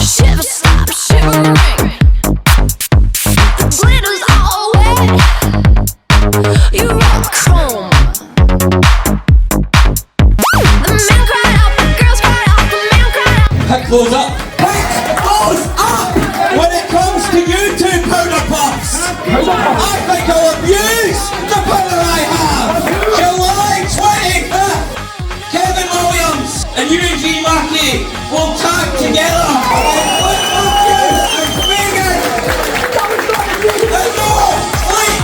Shiver, stop, shivering. The glitter's all wet. You rock chrome. The men cried out, the girls cried out, the men cried out. Pick those up. Pick those up! When it comes to you two powder puffs, I think I'll abuse the power I have. July 25th, Kevin Williams and Eugene Mackie will tag together. And Faegan and more Fleet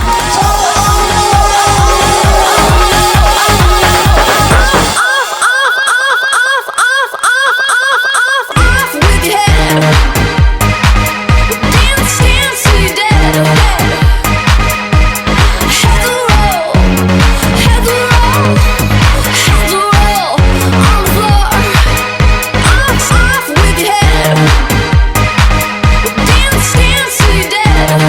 Off with your head. Dance, dance till you're dead. Head to roll, head to roll, head to roll on the floor. Off with your head. Dance, dance till you're dead.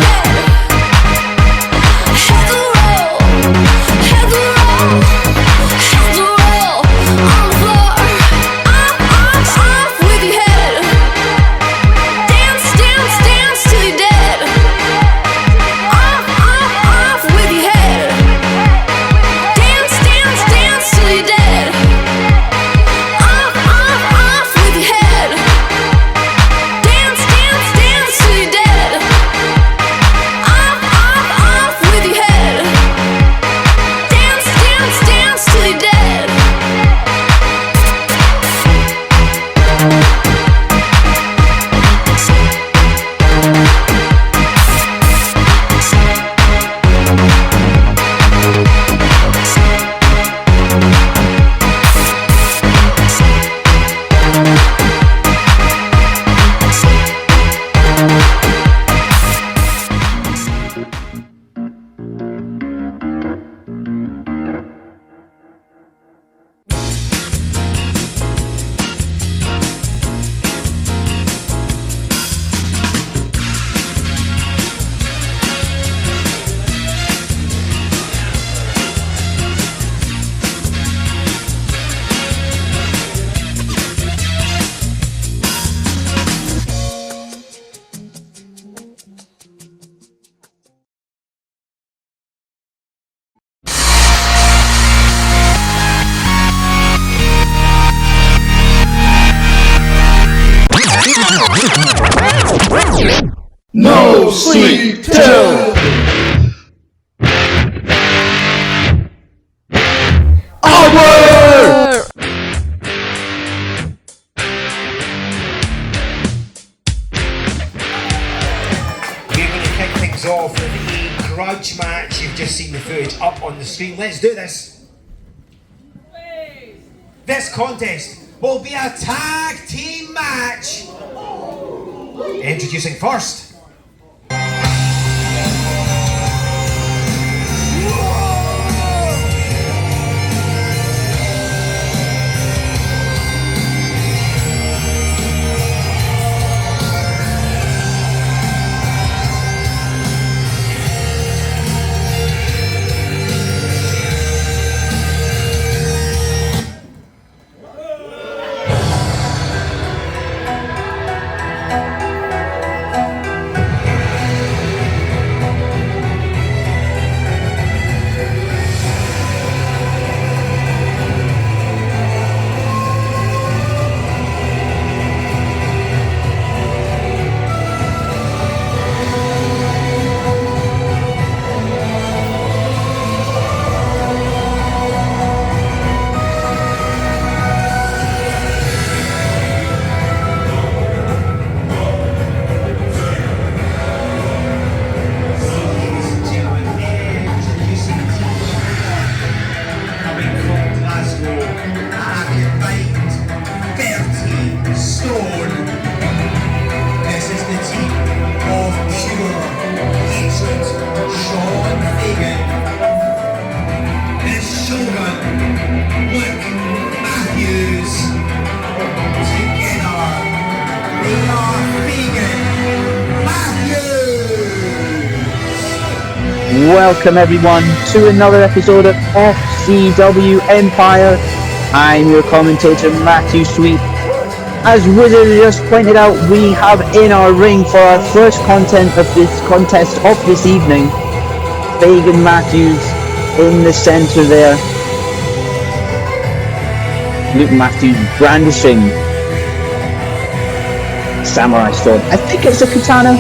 Head to roll, head to roll, head to roll on the floor. Off with your head. Dance, dance, dance till you're dead. Off with your head. Dance, dance, dance till you're dead. Off with your head. Dance, dance, dance till you're dead. Off with your head. Dance, dance, dance till you're dead. No sleep till Ardler! We're going to kick things off with a grudge match. You've just seen the footage up on the screen. Let's do this. This contest will be a tag team match. Introducing first. Welcome everyone to another episode of FCW Empire. I'm your commentator Matthew Sweet, as Wizard just pointed out, we have in our ring for our first contest of this evening, Faegan Matthews in the centre there. Luke Matthews brandishing samurai sword. I think it's a katana.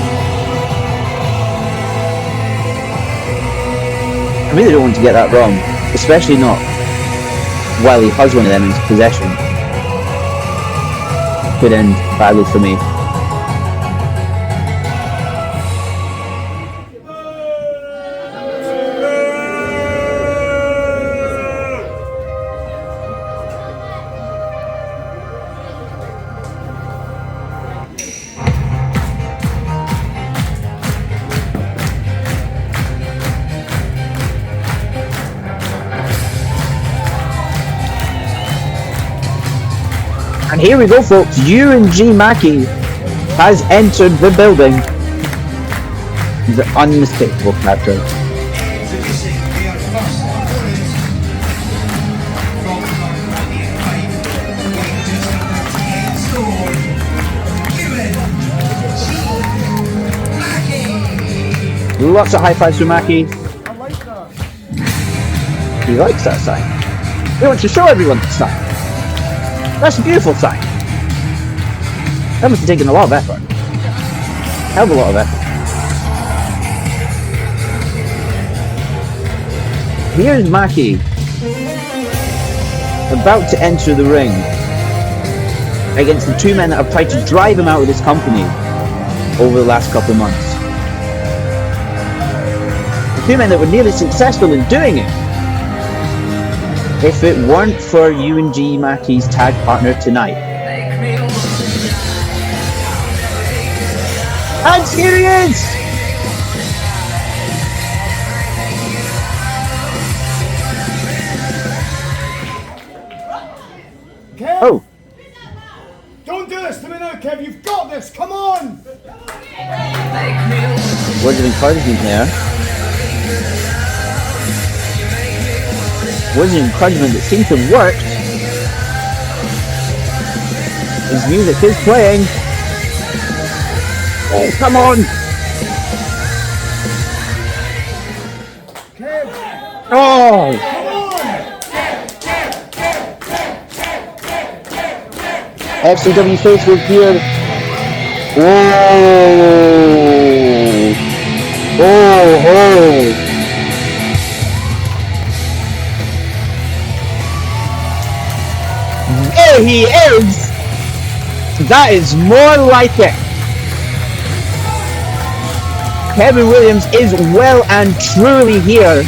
I really don't want to get that wrong, especially not while he has one of them in his possession. Could end badly for me. And here we go, folks. Euan Mackie has entered the building. He's an unmistakable character. Introducing their first opponent from the 185, weighing just under 10 stone, Euan Mackie. Lots of high fives for Mackie. I like that. He likes that sign. He wants to show everyone the sign. That's a beautiful sign. That must have taken a lot of effort. Hell of a lot of effort. Here's Mackie, about to enter the ring against the two men that have tried to drive him out of this company over the last couple of months. The two men that were nearly successful in doing it. If it weren't for Euan Mackie's tag partner tonight. And here he is! Kev? Oh, Don't do this to me now, Kev. You've got this. Come on. words of encouragement there. Words of encouragement that seem to have worked. His music is playing. Oh, come on! Oh! FCW Facebook here. Oh! There he is! That is more like it. Kevin Williams is well and truly here.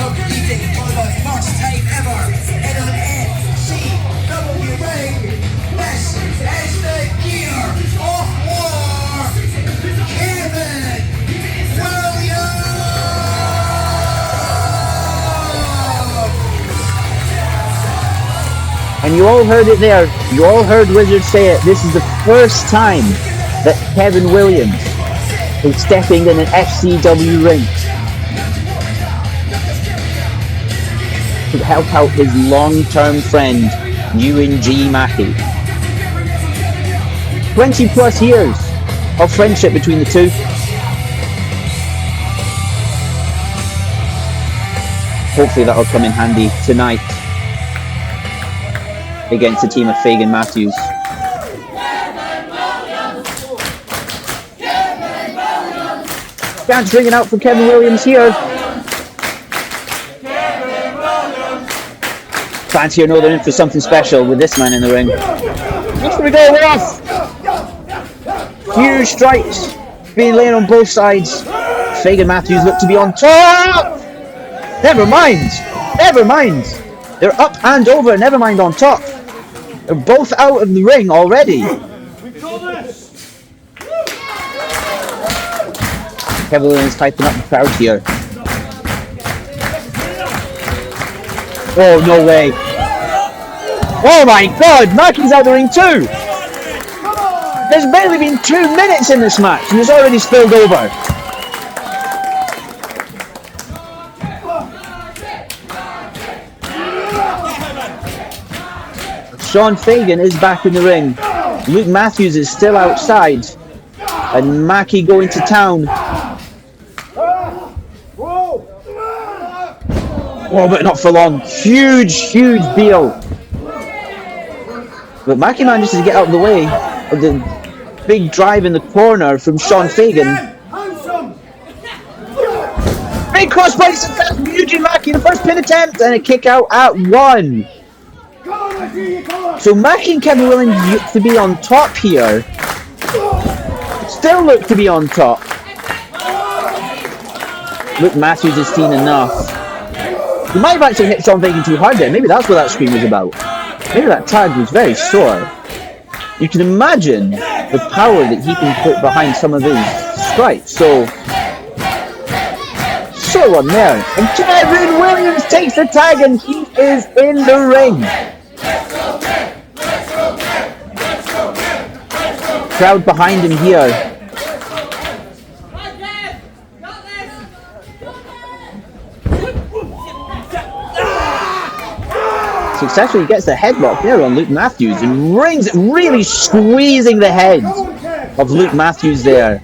Competing for the first time ever in an FCW ring. This is the gear of war. Kevin Williams. And you all heard it there. You all heard Wizard say it. This is the first time that Kevin Williams is stepping in an FCW ring to help out his long-term friend, Euan Mackie. 20 plus years of friendship between the two. Hopefully that'll come in handy tonight against the team of Faegan Matthews. Chance ringing out for Kevin Williams here. Fans here know they're in for something special with this man in the ring. Here we go, we're off! Huge strikes being laid on both sides. Faegan Matthews look to be on top! Never mind! They're up and over, never mind on top. They're both out of the ring already. Kevin Williams typing up the crowd here. Oh, no way. Oh my god, Mackie's out the ring too! There's barely been 2 minutes in this match and it's already spilled over. Shaun Faegan is back in the ring. Luke Matthews is still outside. And Mackie going to town. Oh, but not for long. Huge deal. But Mackie manages to get out of the way of the big drive in the corner from Shaun Faegan. Big crossbody success from Eugene Mackie, the first pin attempt, and a kick out at 1. So Mackie and Kevin Williams look to be on top here. Still look to be on top. Luke Matthews has seen enough. He might have actually hit Shaun Faegan too hard there. Maybe that's what that scream was about. Maybe that tag was very sore. You can imagine the power that he can put behind some of his strikes. So, sore one there. And Kevin Williams takes the tag and he is in the ring. Crowd behind him here. Successfully gets the headlock there on Luke Matthews and rings it, really squeezing the head of Luke Matthews there.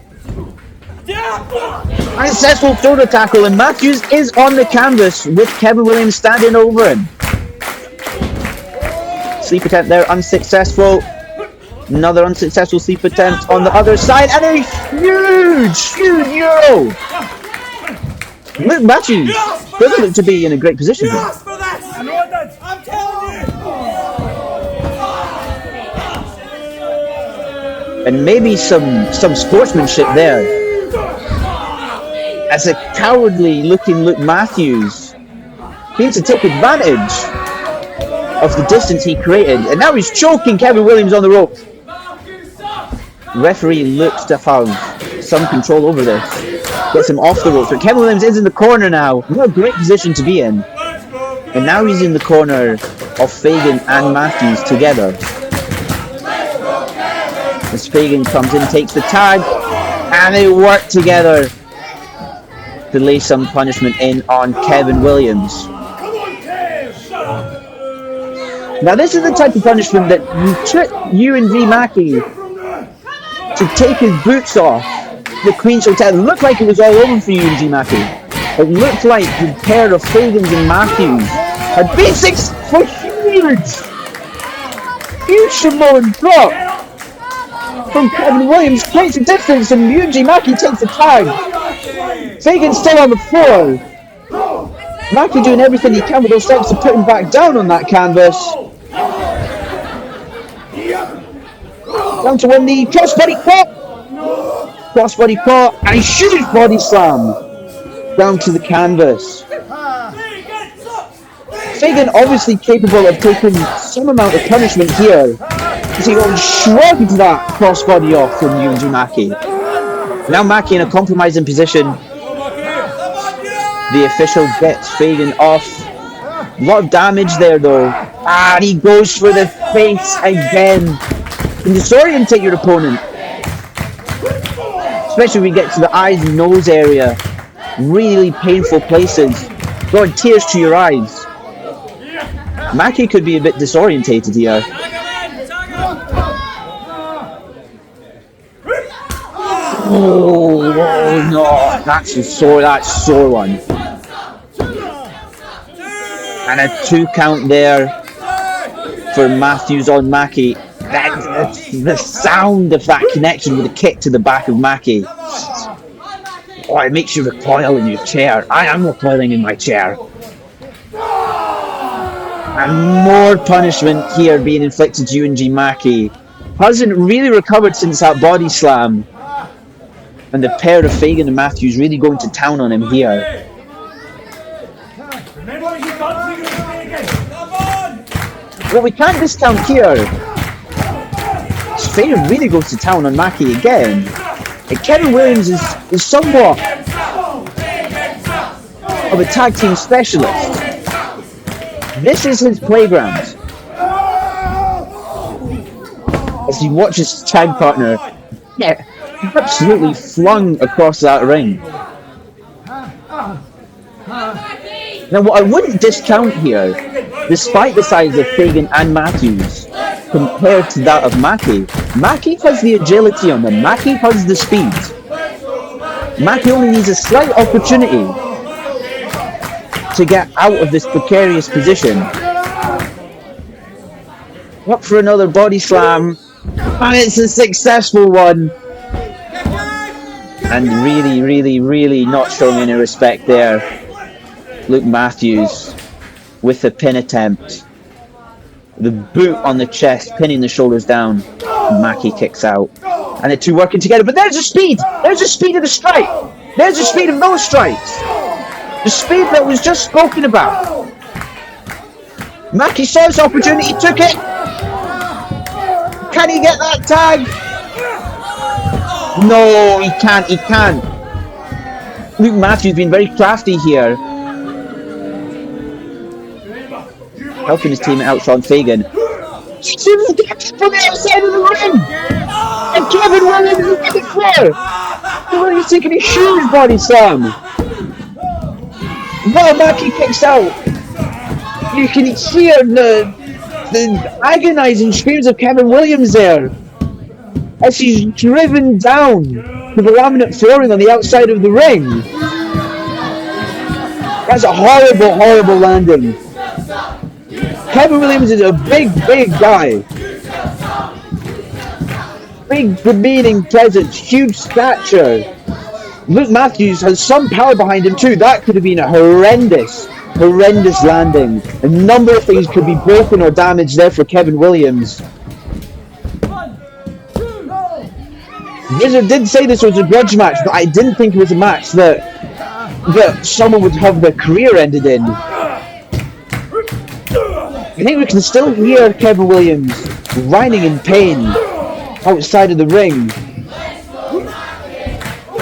Successful shoulder tackle, and Matthews is on the canvas with Kevin Williams standing over him. Sleep attempt there, unsuccessful. Another unsuccessful sleep attempt on the other side, and a huge euro. Luke Matthews doesn't look to be in a great position here. And maybe some sportsmanship there, as a cowardly looking Luke Matthews came to take advantage of the distance he created, and now he's choking Kevin Williams on the rope. The referee looks to have some control over this, gets him off the ropes, but Kevin Williams is in the corner now. What a great position to be in. And now he's in the corner of Faegan and Matthews together. As Faegan comes in, takes the tag, and they work together to lay some punishment in on Kevin Williams. Now this is the type of punishment that you took Euan v Mackie to take his boots off. The Queen's Hotel. It looked like it was all over for Euan v Mackie. It looked like the pair of Faegans and Matthews had been for huge Samoan drop from Kevin Williams, creates a distance, and Euan v Mackie takes the tag. Faegan's still on the floor. Mackie doing everything he can with those steps to put him back down on that canvas. Down to one knee, crossbody caught, and he shoots body slam down to the canvas. Faegan obviously capable of taking some amount of punishment here, as he got shrugged that crossbody off from Euan v Mackie. Now Mackie in a compromising position. The official gets Faegan off. A lot of damage there though. And he goes for the face again. Can disorientate your opponent. Especially when we get to the eyes and nose area. Really painful places. Brought tears to your eyes. Mackie could be a bit disorientated here. Oh no, that's a sore one. And a 2 count there for Matthews on Mackie. The sound of that connection with a kick to the back of Mackie. Oh, it makes you recoil in your chair. I am recoiling in my chair. And more punishment here being inflicted to Euan v Mackie. Hasn't really recovered since that body slam. And the pair of Faegan and Matthews really going to town on him here. What we can't discount here is Faegan really goes to town on Mackie again. And Kevin Williams is somewhat of a tag team specialist. This is his playground. As he watches his tag partner get absolutely flung across that ring. Now what I wouldn't discount here, despite the size of Faegan and Matthews, compared to that of Mackie. Mackie has the agility on them. Mackie has the speed. Mackie only needs a slight opportunity to get out of this precarious position. Up for another body slam, and it's a successful one. And really not showing any respect there. Luke Matthews with the pin attempt. The boot on the chest, pinning the shoulders down. Mackie kicks out. And the two working together, but there's the speed! There's the speed of the strike! There's the speed of those strikes! The speed that was just spoken about. Mackie saw his opportunity, took it! Can he get that tag? No, he can't. Luke Matthews been very crafty here. Helping his teammate out, Shaun Faegan. From the outside of the ring! And Kevin Williams is on the floor! Williams taking his shoes body slam! While Mackie kicks out, you can hear the agonising screams of Kevin Williams there as he's driven down to the laminate flooring on the outside of the ring. That's a horrible landing. Kevin Williams is a big guy. Big demeaning presence, huge stature. Luke Matthews has some power behind him too. That could have been a horrendous landing. A number of things could be broken or damaged there for Kevin Williams. Wizard did say this was a grudge match, but I didn't think it was a match that someone would have their career ended in. I think we can still hear Kevin Williams whining in pain outside of the ring.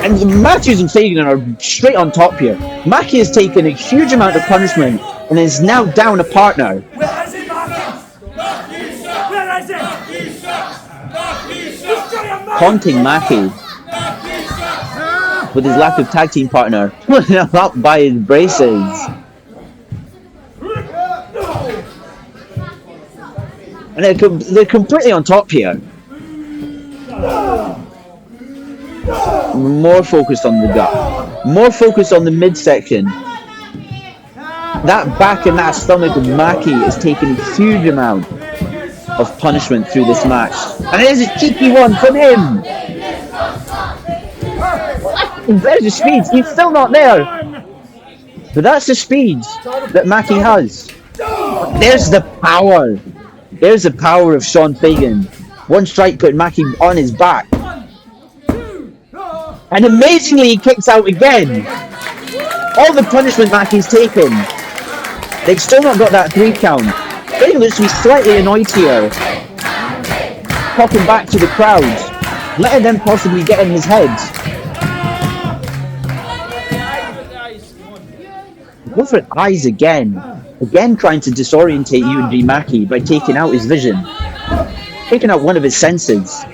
And Matthews and Faegan are straight on top here. Mackie has taken a huge amount of punishment and is now down a partner. Taunting Mackie with his lack of tag team partner, pulling him up by his braces. And they're completely on top here. More focused on the gut. More focused on the midsection. That back and that stomach of Mackie is taking a huge amount of punishment through this match. And it is a cheeky one from him. There's the speed. He's still not there. But that's the speed that Mackie has. There's the power. There's the power of Shaun Faegan. One strike put Mackie on his back. And amazingly he kicks out again. All the punishment Mackie's taken. They've still not got that 3 count. Faegan looks to be slightly annoyed here. Popping back to the crowd. Letting them possibly get in his head. Go for eyes again. Again trying to disorientate Euan Mackie by taking out his vision. Taking out one of his senses.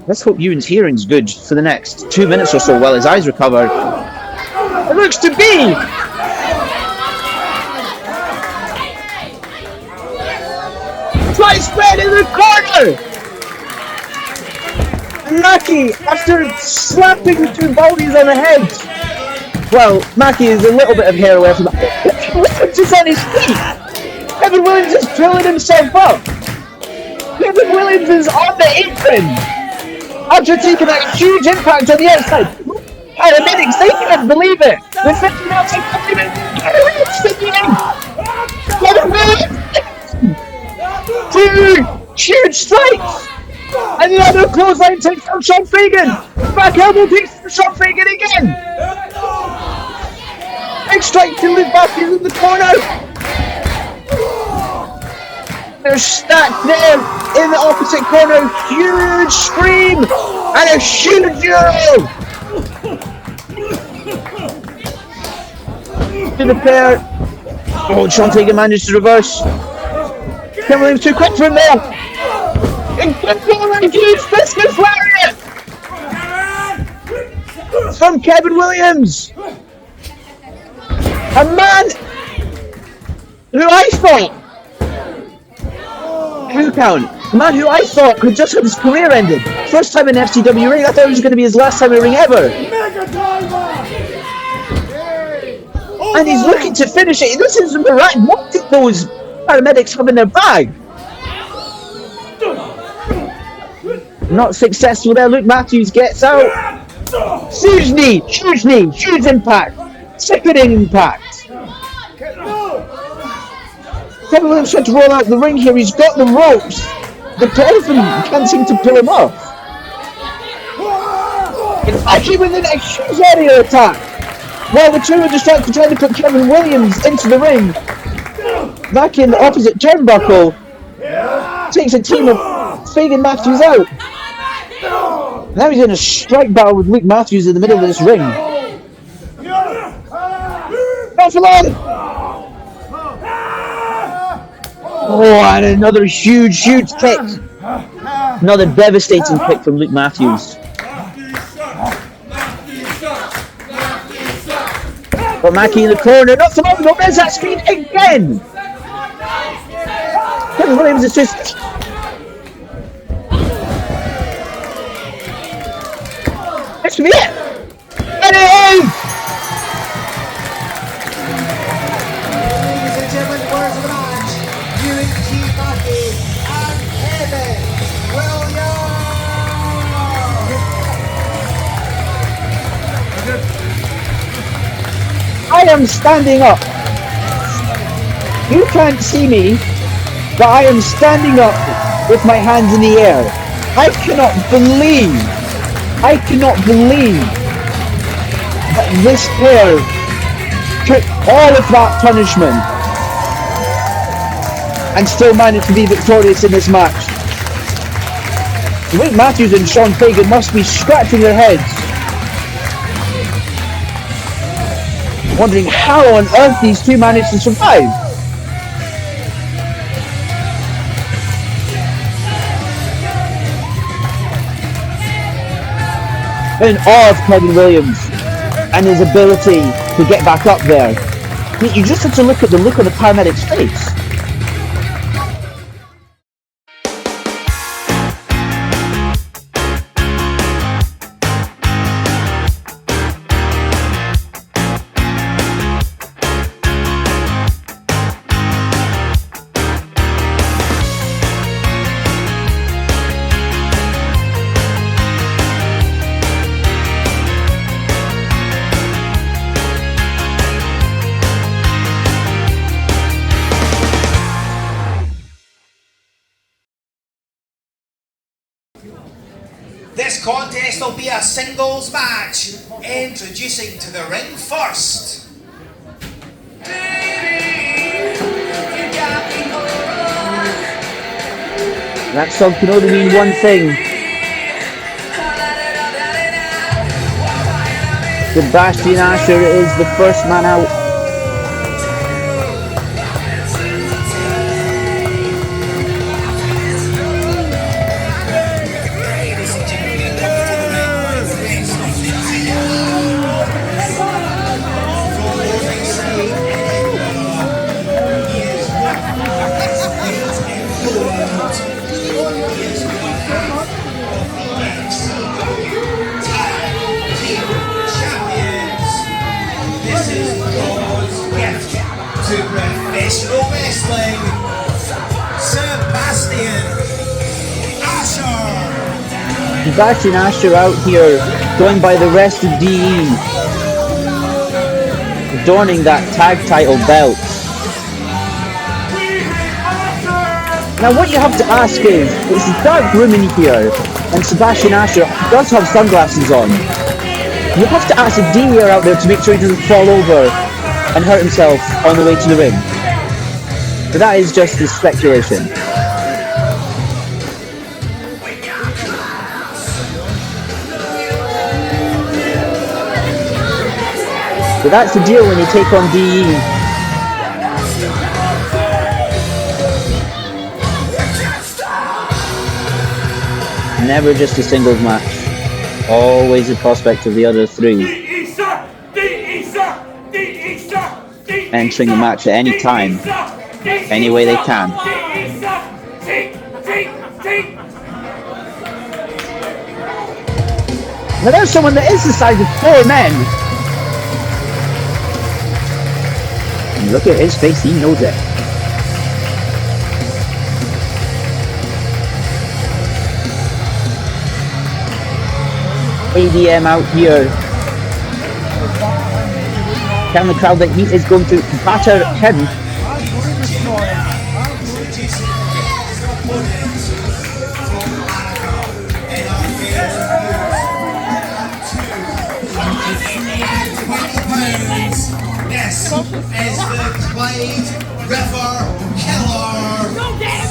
Let's hope Euan's hearing's good for the next 2 minutes or so while his eyes recover. It looks to be! Try spread in the corner! Mackie, after slapping the two bodies on the head. Well, Mackie is a little bit of hair away from that. Williams is on his feet! Kevin Williams is drilling himself up! Kevin Williams is on the apron! After taking that huge impact on the outside. Paramedics, they can't believe it! They're thinking outside Kevin Williams sticking in! Kevin Williams! 2 huge strikes! And the other clothesline takes from Shaun Faegan! Back elbow takes from Shaun Faegan again! Big strike to Luke Matthews in the corner! They're stacked there in the opposite corner. Huge scream and a huge euro to the pair. Oh, Shaun Faegan managed to reverse. Kevin Williams too quick for him there. And Kevin Williams huge biscuits lariat from Kevin Williams. A man who I thought... Who count? The man who I thought could just have his career ended. First time in FCW ring, I thought it was going to be his last time in ring ever. And he's looking to finish it. This is miraculous. What did those paramedics have in their bag? Not successful there. Luke Matthews gets out. Huge knee, huge impact. Sickening impact. Kevin Williams tried to roll out the ring here. He's got the ropes. The pair of them can't seem to pull him off. Mackie within a huge area attack. While the two are distracted trying to put Kevin Williams into the ring. Mackie in the opposite turnbuckle takes a team of Faegan Matthews out. Now he's in a strike battle with Luke Matthews in the middle of this ring. Not for long! Oh, and another huge kick. Another devastating kick from Luke Matthews. But Mackie in the corner, not for long, no, there's that speed again! Kevin Williams is just... This could be it! And it is! Ladies and gentlemen, the words of the match. Euan, Mackie, and Evan Williams. I am standing up. You can't see me, but I am standing up with my hands in the air. I cannot believe that this pair took all of that punishment and still managed to be victorious in this match. Luke Matthews and Shaun Faegan must be scratching their heads, wondering how on earth these two managed to survive. In awe of Kevin Williams and his ability to get back up there. You just have to look at the look on the paramedic's face. This contest will be a singles match. Introducing to the ring first. That song can only mean one thing. Sebastian Asher is the first man out. To professional wrestling, Sebastian Asher. Sebastian Asher out here, joined by the rest of DE, adorning that tag title belt. Now what you have to ask is, it's a dark room in here, and Sebastian Asher does have sunglasses on. You have to ask if DE are out there to make sure he doesn't fall over and hurt himself on the way to the ring. But that is just his speculation. So that's the deal when you take on DE. Never just a singles match. Always the prospect of the other three entering the match at any time. any way they can. Now there's someone that is the size of 4 men. And look at his face, he knows it. ADM out here. Can the crowd that he is going to batter him? This is the Clyde River Killer. Go damn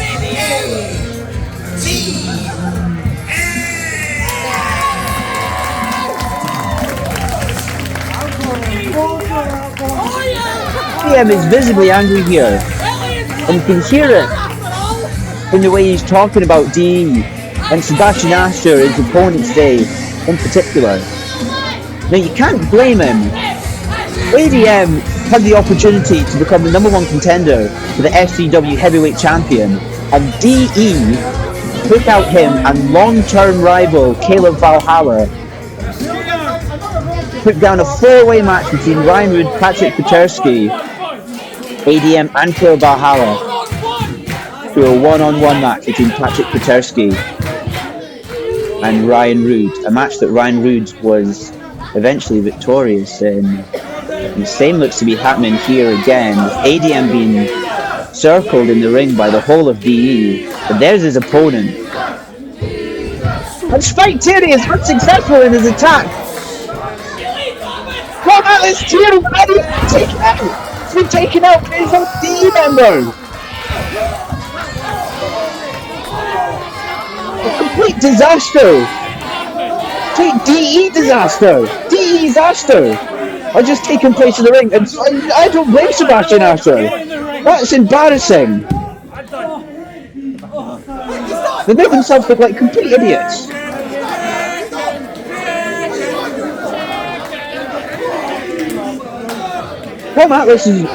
ADM is visibly angry here, and you can hear it in the way he's talking about DE and Sebastian Asher, his opponent's day in particular. Now you can't blame him. ADM had the opportunity to become the #1 contender for the FCW Heavyweight Champion, and DE took out him and long-term rival Caleb Valhalla. Put down a 4-way match between Ryan Rood, Patrick Petersky, ADM and Caleb Valhalla, to a 1-on-1 match between Patrick Petersky and Ryan Rood, a match that Ryan Rood was eventually victorious in. And the same looks to be happening here again, with ADM being circled in the ring by the whole of DE, but there's his opponent. And Spike Tierney is unsuccessful in his attack. Come out, this Tierney, man, he's been taken out. He's been taken out by his own DE member. A complete disaster. DE disaster. DE disaster are just taking place in the ring, and I don't blame Sebastian Asher. That's embarrassing. They make themselves look like complete idiots. Tom Atlas has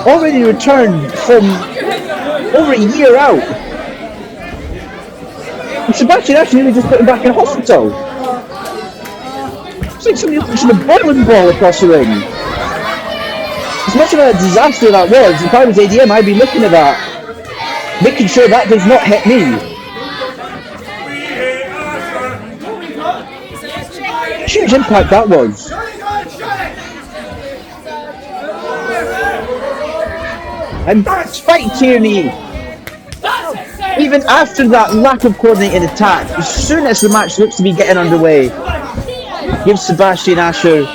already returned from over a year out. And Sebastian Asher nearly just put him back in hospital. It's like somebody pushing a bowling ball across the ring. As much of a disaster that was, if I was ADM, I'd be looking at that, making sure that does not hit me. Huge impact that was. And Spike Tierney, even after that lack of coordinated attack, as soon as the match looks to be getting underway, gives Sebastian Asher,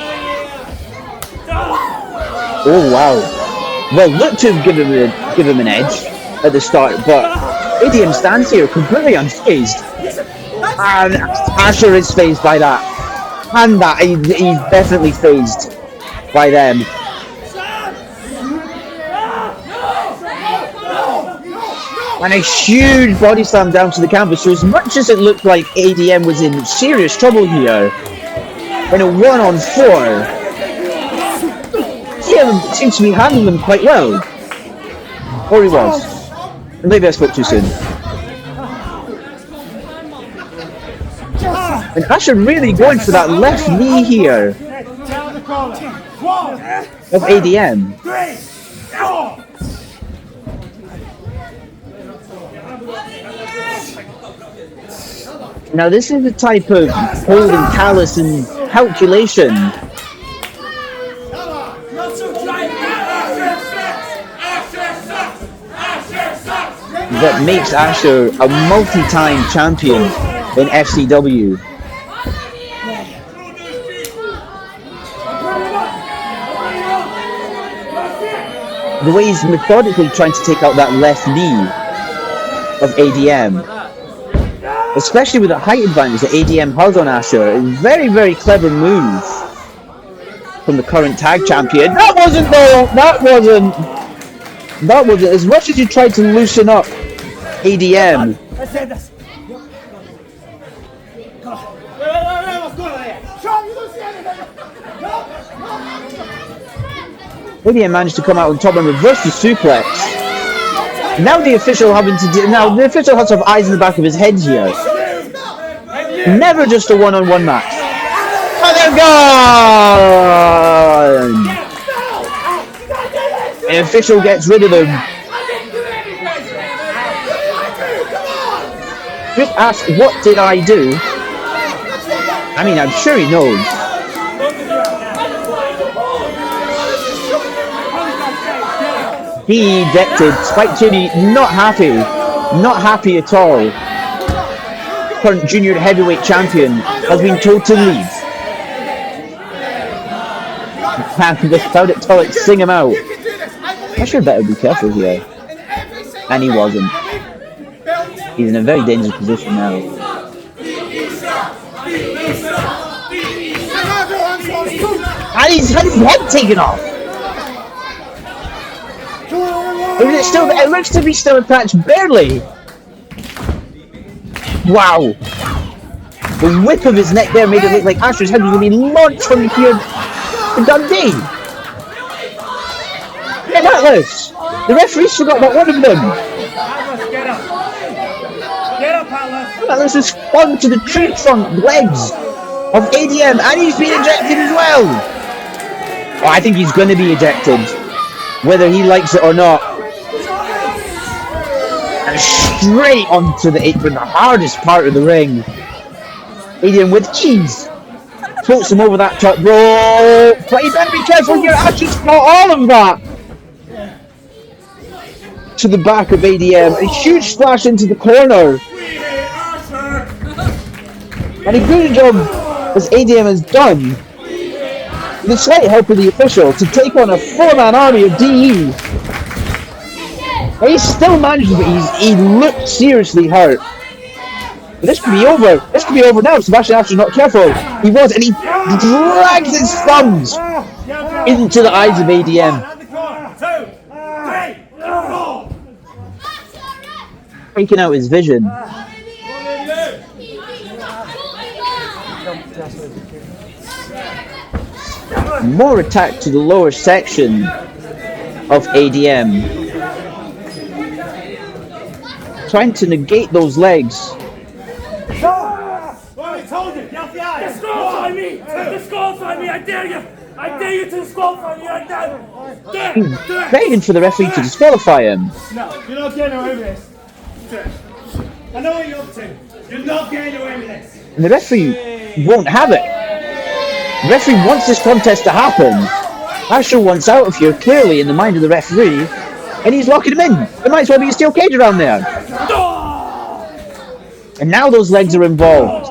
oh wow, well, looked to give him an edge at the start, but ADM stands here completely unfazed, and Asher is fazed by that, and that he's definitely fazed by them. And a huge body slam down to the canvas. So as much as it looked like ADM was in serious trouble here, in a 1-on-4, ADM seems to be handling them quite well. Or he was. Maybe I spoke too soon. And Asher really going for that left knee here of ADM. Now this is the type of holding callous and calculation that makes Asher a multi-time champion in FCW. The way he's methodically trying to take out that left knee of ADM, especially with the height advantage that ADM has on Asher, a very, very clever move from the current tag champion. That wasn't though. That wasn't. As much as you tried to loosen up ADM, ADM managed to come out on top and reverse the suplex. Now the official having to do. Now the official has to have eyes in the back of his head here. Never just a one-on-one match. Oh, they're gone! The official gets rid of him. Just ask, what did I do? I mean, I'm sure he knows. He ejected. Spike Cheney, not happy. Not happy at all. Current junior heavyweight champion has been told to leave. And they found it Tulloch sing him out. I should better be careful here. And he wasn't. He's in a very dangerous position now. And he's had his head taken off. It looks to be still attached, barely. Wow. The whip of his neck there made it look like Asher's head was going to be launched from here to Dundee. Get Atlas. The referee's forgot about one of them. Get up. Get up, Atlas. Atlas is flung to the tree trunk legs of ADM, and he's been ejected as well. Oh, I think he's going to be ejected, whether he likes it or not. And straight onto the apron, the hardest part of the ring. ADM with cheese. Floats him over that top rope. But you better be careful here. Asher's got all of that. To the back of ADM. A huge splash into the corner. And a good job as ADM has done, with the slight help of the official, to take on a 4-man army of DE. He still managed, but he looked seriously hurt. But this could be over. This could be over now. Sebastian Asher's not careful. He was, and he drags his thumbs into the eyes of ADM. 2, 3, 4. Freaking out his vision. More attack to the lower section of ADM. Trying to negate those legs. Disqualify me! Disqualify me! I dare you! I dare you to disqualify me right now! Begging for the referee to disqualify him. No, you're not getting away with this. I know what you're up to. You're not getting away with this. And the referee won't have it. The referee wants this contest to happen. Asher wants out of here, clearly in the mind of the referee, and he's locking him in. There might as well be a steel cage around there. And now those legs are involved.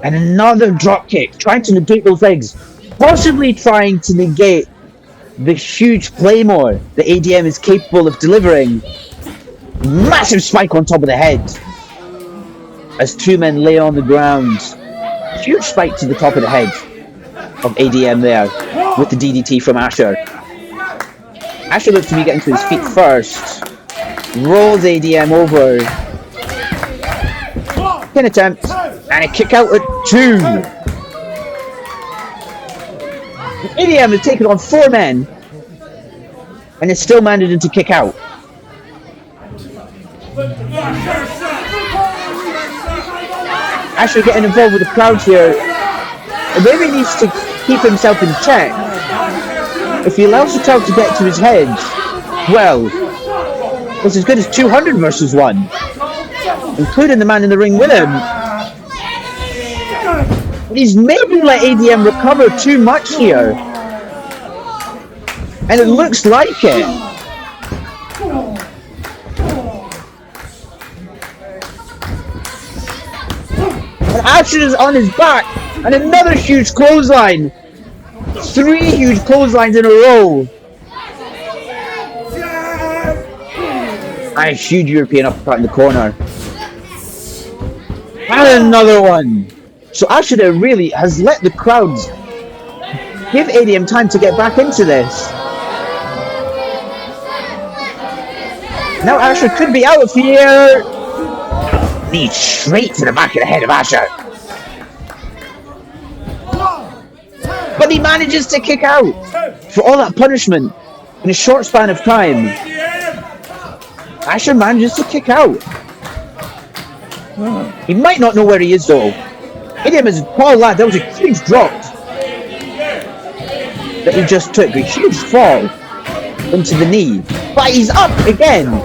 And another drop kick, trying to negate those legs. Possibly trying to negate the huge claymore that ADM is capable of delivering. Massive spike on top of the head. As 2 men lay on the ground. Huge spike to the top of the head of ADM there. With the DDT from Asher. Asher looks to be getting to his feet first. Rolls ADM over. Pin attempt. And a kick out at 2. ADM has taken on 4 men. And is still managing to kick out. Asher getting involved with the crowd here. And maybe he needs to keep himself in check. If he allows the crowd to get to his head, well, it's as good as 200 versus 1. Including the man in the ring with him. He's maybe let ADM recover too much here. And it looks like it. And Asher is on his back. And another huge clothesline. 3 huge clotheslines in a row. A huge European uppercut in the corner. And another one. So Asher really has let the crowds give ADM time to get back into this. Now Asher could be out of here. Knee straight to the back of the head of Asher. But he manages to kick out. for all that punishment in a short span of time, Asher manages to kick out. He might not know where he is though. ADM is a tall lad. That was a huge drop that he just took. A huge fall into the knee. But he's up again.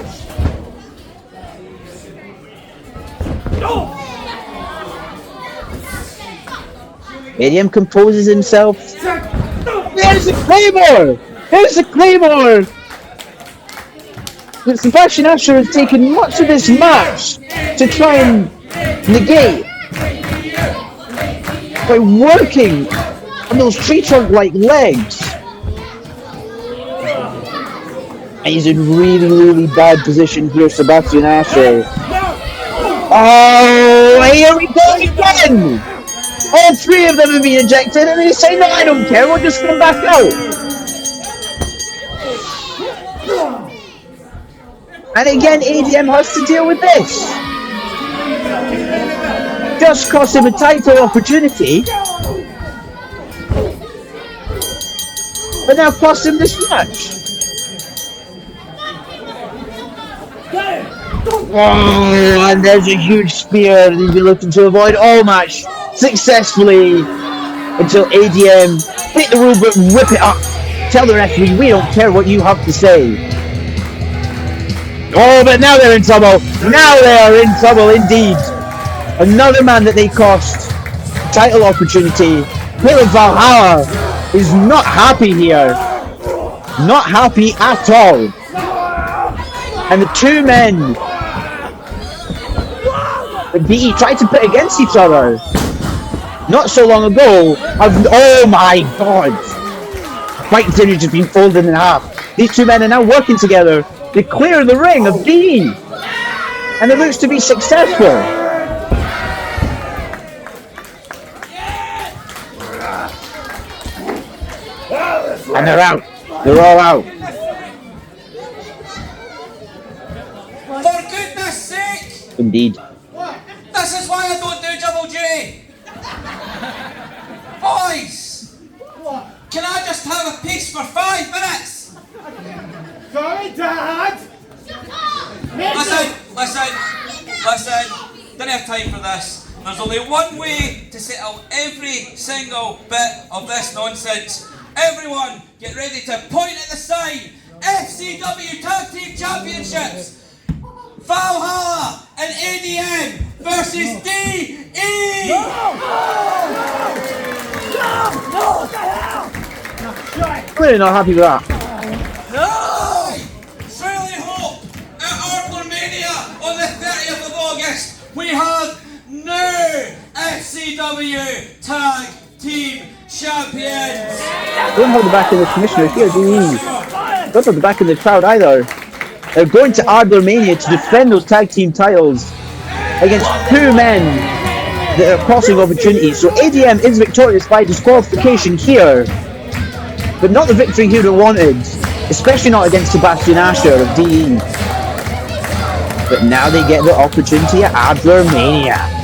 ADM composes himself. There's a claymore! There's a claymore! But Sebastian Asher has taken much of this match to try and negate by working on those tree trunk-like legs. And he's in really, really bad position here, Sebastian Asher. Oh, here we go again! All three of them have been ejected, and they say, no, I don't care, we'll just come back out. And again, ADM has to deal with this. Just cost him a title opportunity, but now cost him this match. Oh, and there's a huge spear that he's been looking to avoid all match successfully until ADM hit the rule book, whip it up, tell the referee, we don't care what you have to say. Oh, but now they're in trouble. Now they are in trouble indeed. Another man that they cost title opportunity. Caleb Valhalla is not happy here. Not happy at all. And the two men that DE tried to put against each other not so long ago have, oh my god, fight continues has been folded in half. These two men are now working together to clear the ring of DE, and it looks to be successful. And they're out. They're all out. For goodness sake! Indeed. This is why I don't do double duty! Boys! Can I just have a piece for 5 minutes? Sorry, Dad! Listen! Don't have time for this. There's only one way to settle every single bit of this nonsense. Everyone, get ready to point at the sign. FCW Tag Team Championships. Valhalla and ADM versus DE. No! What the hell? Clearly not happy with that. I truly hope at Ardler Mania on the 30th of August we have new FCW Tag Team Champions. Don't hold the back of the commissioners here, do you? Don't hold the back of the crowd either. They're going to Ardler Mania to defend those tag team titles against two men that are crossing opportunities. So ADM is victorious by disqualification here, but not the victory he would have wanted, especially not against Sebastian Asher of DE. But now they get the opportunity at Ardler Mania.